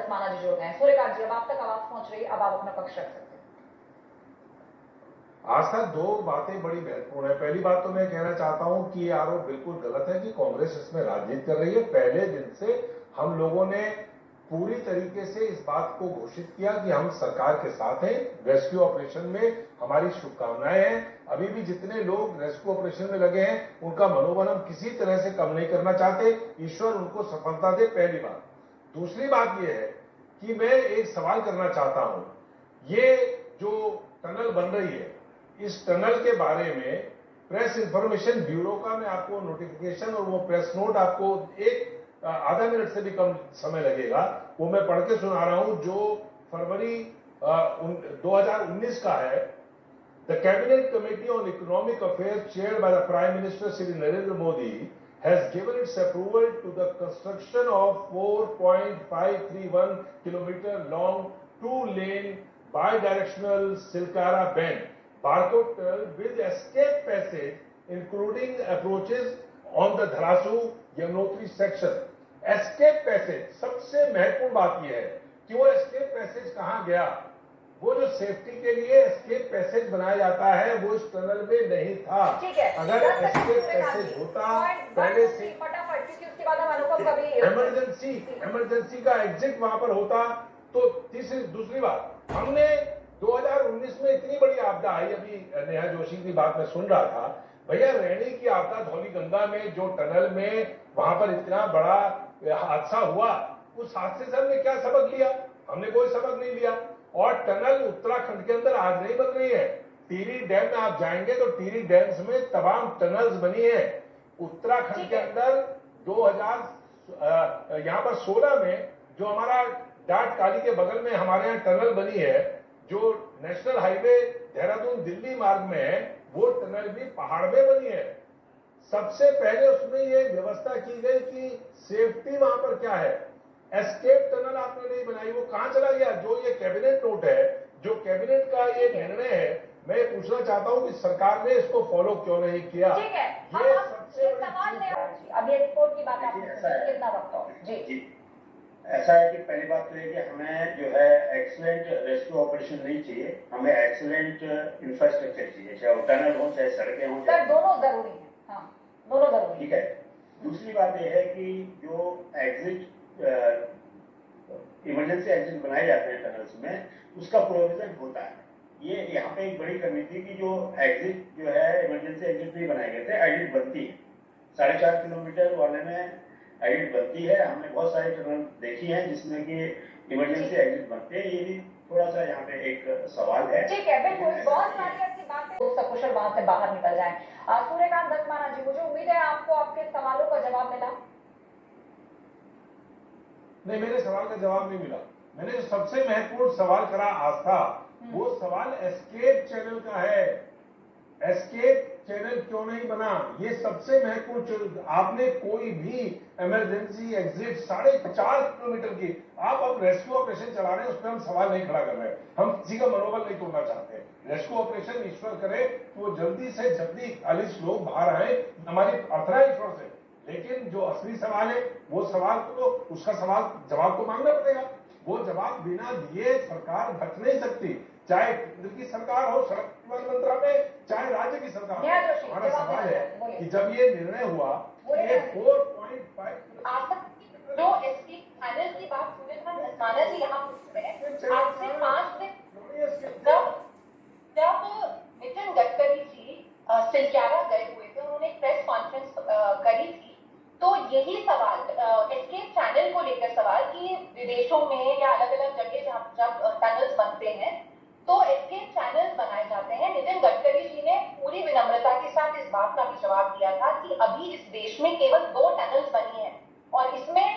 दसमाना जी जुड़ गए हैं। सूर्यकांत जी, अब आप तक आवाज पहुंच रही है, अब आप अपना पक्ष रख सकते हैं। आस्था, दो बातें बड़ी महत्वपूर्ण है। पहली बात तो मैं कहना चाहता हूं कि ये आरोप बिल्कुल गलत है कि कांग्रेस इसमें राजनीति कर रही है। पहले दिन से हम लोगों ने पूरी तरीके से इस बात को घोषित किया कि हम सरकार के साथ हैं, रेस्क्यू ऑपरेशन में हमारी शुभकामनाएं हैं। अभी भी जितने लोग रेस्क्यू ऑपरेशन में लगे हैं उनका मनोबल हम किसी तरह से कम नहीं करना चाहते। ईश्वर उनको सफलता दे, पहली बात। दूसरी बात यह है कि मैं एक सवाल करना चाहता हूं, ये जो टनल बन रही है, इस टनल के बारे में प्रेस इंफॉर्मेशन ब्यूरो का मैं आपको नोटिफिकेशन और वो प्रेस नोट आपको एक आधा मिनट से भी कम समय लगेगा, वो मैं पढ़ के सुना रहा हूं, जो फरवरी 2019 का है। The cabinet committee on economic affairs chaired by the prime minister Shri Narendra Modi has given its approval to the construction of 4.531 kilometer long 2-lane bi-directional Silkara Bend Barcode tunnel with escape passage, including approaches on the Dharasu-Yamunotri section. Escape passage, सबसे महत्वपूर्ण बात यह है कि वो escape passage कहां गया। वो जो सेफ्टी के लिए एस्केप पैसेज बनाया जाता है वो इस टनल में नहीं था। अगर एस्केप पैसेज होता पहले से फटाफट, क्योंकि उसके बाद हम अनुपम कभी इमरजेंसी का एग्जिट वहां पर होता तो दूसरी बात, हमने 2019 में इतनी बड़ी आपदा आई, अभी नेहा जोशी की बात में सुन रहा था, भैया रैणी की आपदा धौली गंगा में जो टनल में वहां पर इतना बड़ा हादसा हुआ, उस हादसे से हमने क्या सबक लिया? हमने कोई सबक नहीं लिया। और टनल उत्तराखंड के अंदर आज नहीं बन रही है। टिहरी डैम में आप जाएंगे तो टिहरी डैम्स में तमाम टनल्स बनी है। उत्तराखंड के अंदर 2000 यहां पर 16 में जो हमारा डाट काली के बगल में हमारे यहाँ टनल बनी है, जो नेशनल हाईवे देहरादून दिल्ली मार्ग में है, वो टनल भी पहाड़ में बनी है। सबसे पहले उसमें ये व्यवस्था की गई कि सेफ्टी वहां पर क्या है। एस्केप टनल आपने नहीं बनाई, वो कहां चला गया? जो ये कैबिनेट नोट है, जो कैबिनेट का ये निर्णय है, मैं पूछना चाहता हूं कि सरकार ने इसको फॉलो क्यों नहीं किया? ठीक है, ये सबसे सवाल है। अब ये रिपोर्ट की बात आपने कितना वक्त हो? जी, ऐसा है कि पहली बात तो ये कि हमें जो है एक्सीलेंट रेस्क्यू ऑपरेशन नहीं चाहिए, हमें एक्सीलेंट इंफ्रास्ट्रक्चर चाहिए, चाहे वो टनल हो चाहे सड़कें हों। सर दोनों जरूरी है। हाँ, दोनों जरूरी। ठीक है। दूसरी बात यह है कि जो एग्जिट इमरजेंसी एग्जिट बनाए जाते हैं टनल्स में, उसका प्रोविजन होता है। ये यहाँ पे एक बड़ी कमी थी कि जो एग्जिट जो है इमरजेंसी एग्जिट नहीं बनाए गए थे, एडिट बनती है 4.5 किलोमीटर वाले में एडिट बनती है। हमने बहुत सारे टनल देखी हैं जिसमें कि इमरजेंसी एग्जिट बनते हैं। ये भी थोड़ा सा यहाँ पे एक सवाल है। ठीक है, बिल्कुल, बहुत सारी ऐसी बातें सकुशल वहां से बाहर निकल जाए। सूर्यकांत दसमाना जी, मुझे उम्मीद है आपको आपके सवालों का जवाब मिला। नहीं, मेरे सवाल का जवाब नहीं मिला। मैंने जो सबसे महत्वपूर्ण सवाल करा आस्था, वो सवाल एस्केप चैनल का है। एस्केप चैनल क्यों नहीं बना, ये सबसे महत्वपूर्ण। आपने कोई भी इमरजेंसी एग्जिट 4.5 किलोमीटर की, आप अब रेस्क्यू ऑपरेशन चला रहे हैं, उसमें हम सवाल नहीं खड़ा कर रहे हैं। हम किसी का मनोबल नहीं तोड़ना चाहते। रेस्क्यू ऑपरेशन ईश्वर करे तो जल्दी से जल्दी 40 लोग बाहर आए, हमारी प्रार्थना ईश्वर से। लेकिन जो असली सवाल है, वो सवाल तो उसका सवाल जवाब तो मांगना पड़ेगा। वो जवाब बिना दिए सरकार बच नहीं सकती, चाहे केंद्र की सरकार हो, सड़क परिवहन मंत्रालय, चाहे राज्य की सरकार हो। हमारा सवाल है कि जब ये निर्णय हुआ, ये 4.5 जो एसटी चैनल की बात सूर्यकांत दसमाना जी यहाँ पूछ रहे हैं, आज से 5 दिन जब नितिन गडकरी जी सिलचारा गए हुए थे, उन्होंने एक प्रेस कॉन्फ्रेंस करी थी, तो यही सवाल एस्केप चैनल को लेकर सवाल कि विदेशों में या अलग अलग जगह जब टनल्स बनते हैं तो एस्केप चैनल बनाए जाते हैं। नितिन गडकरी जी ने पूरी विनम्रता के साथ इस बात का भी जवाब दिया था कि अभी इस देश में केवल 2 टनल्स बनी हैं और इसमें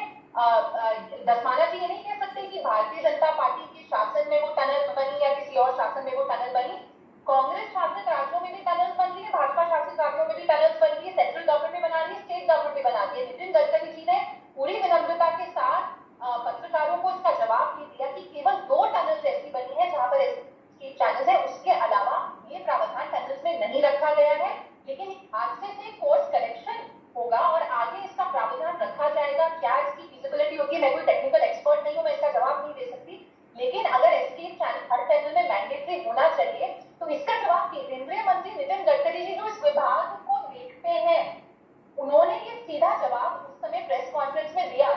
दसमाना जी ये नहीं कह सकते कि भारतीय जनता पार्टी के शासन में वो टनल बनी या किसी और शासन में वो टनल बनी। कांग्रेस शासित राज्यों में भी टनल्स बन रही है, भाजपा शासित राज्यों में भी टनल्स बन रही है, सेंट्रल गवर्नमेंट में बना रही है, स्टेट गवर्नमेंट में बना रही है। नितिन गडकरी जी ने पूरी विनम्रता के साथ पत्रकारों को इसका जवाब भी दिया कि केवल 2 टनल्स ऐसी बनी है जहां पर एस्केप चैनल्स है, उसके अलावा ये प्रावधान टनल्स में नहीं रखा गया है। लेकिन हादसे से कोर्स करेक्शन होगा और आगे इसका प्रावधान रखा जाएगा। क्या इसकी फीजिबिलिटी होगी, मैं कोई टेक्निकल एक्सपर्ट नहीं हूं, मैं इसका जवाब मैंडेटरी होना चाहिए, तो इसका जवाब केंद्रीय मंत्री नितिन गडकरी जी जो इस विभाग को देखते हैं, उन्होंने ये सीधा जवाब उस समय प्रेस कॉन्फ्रेंस में दिया।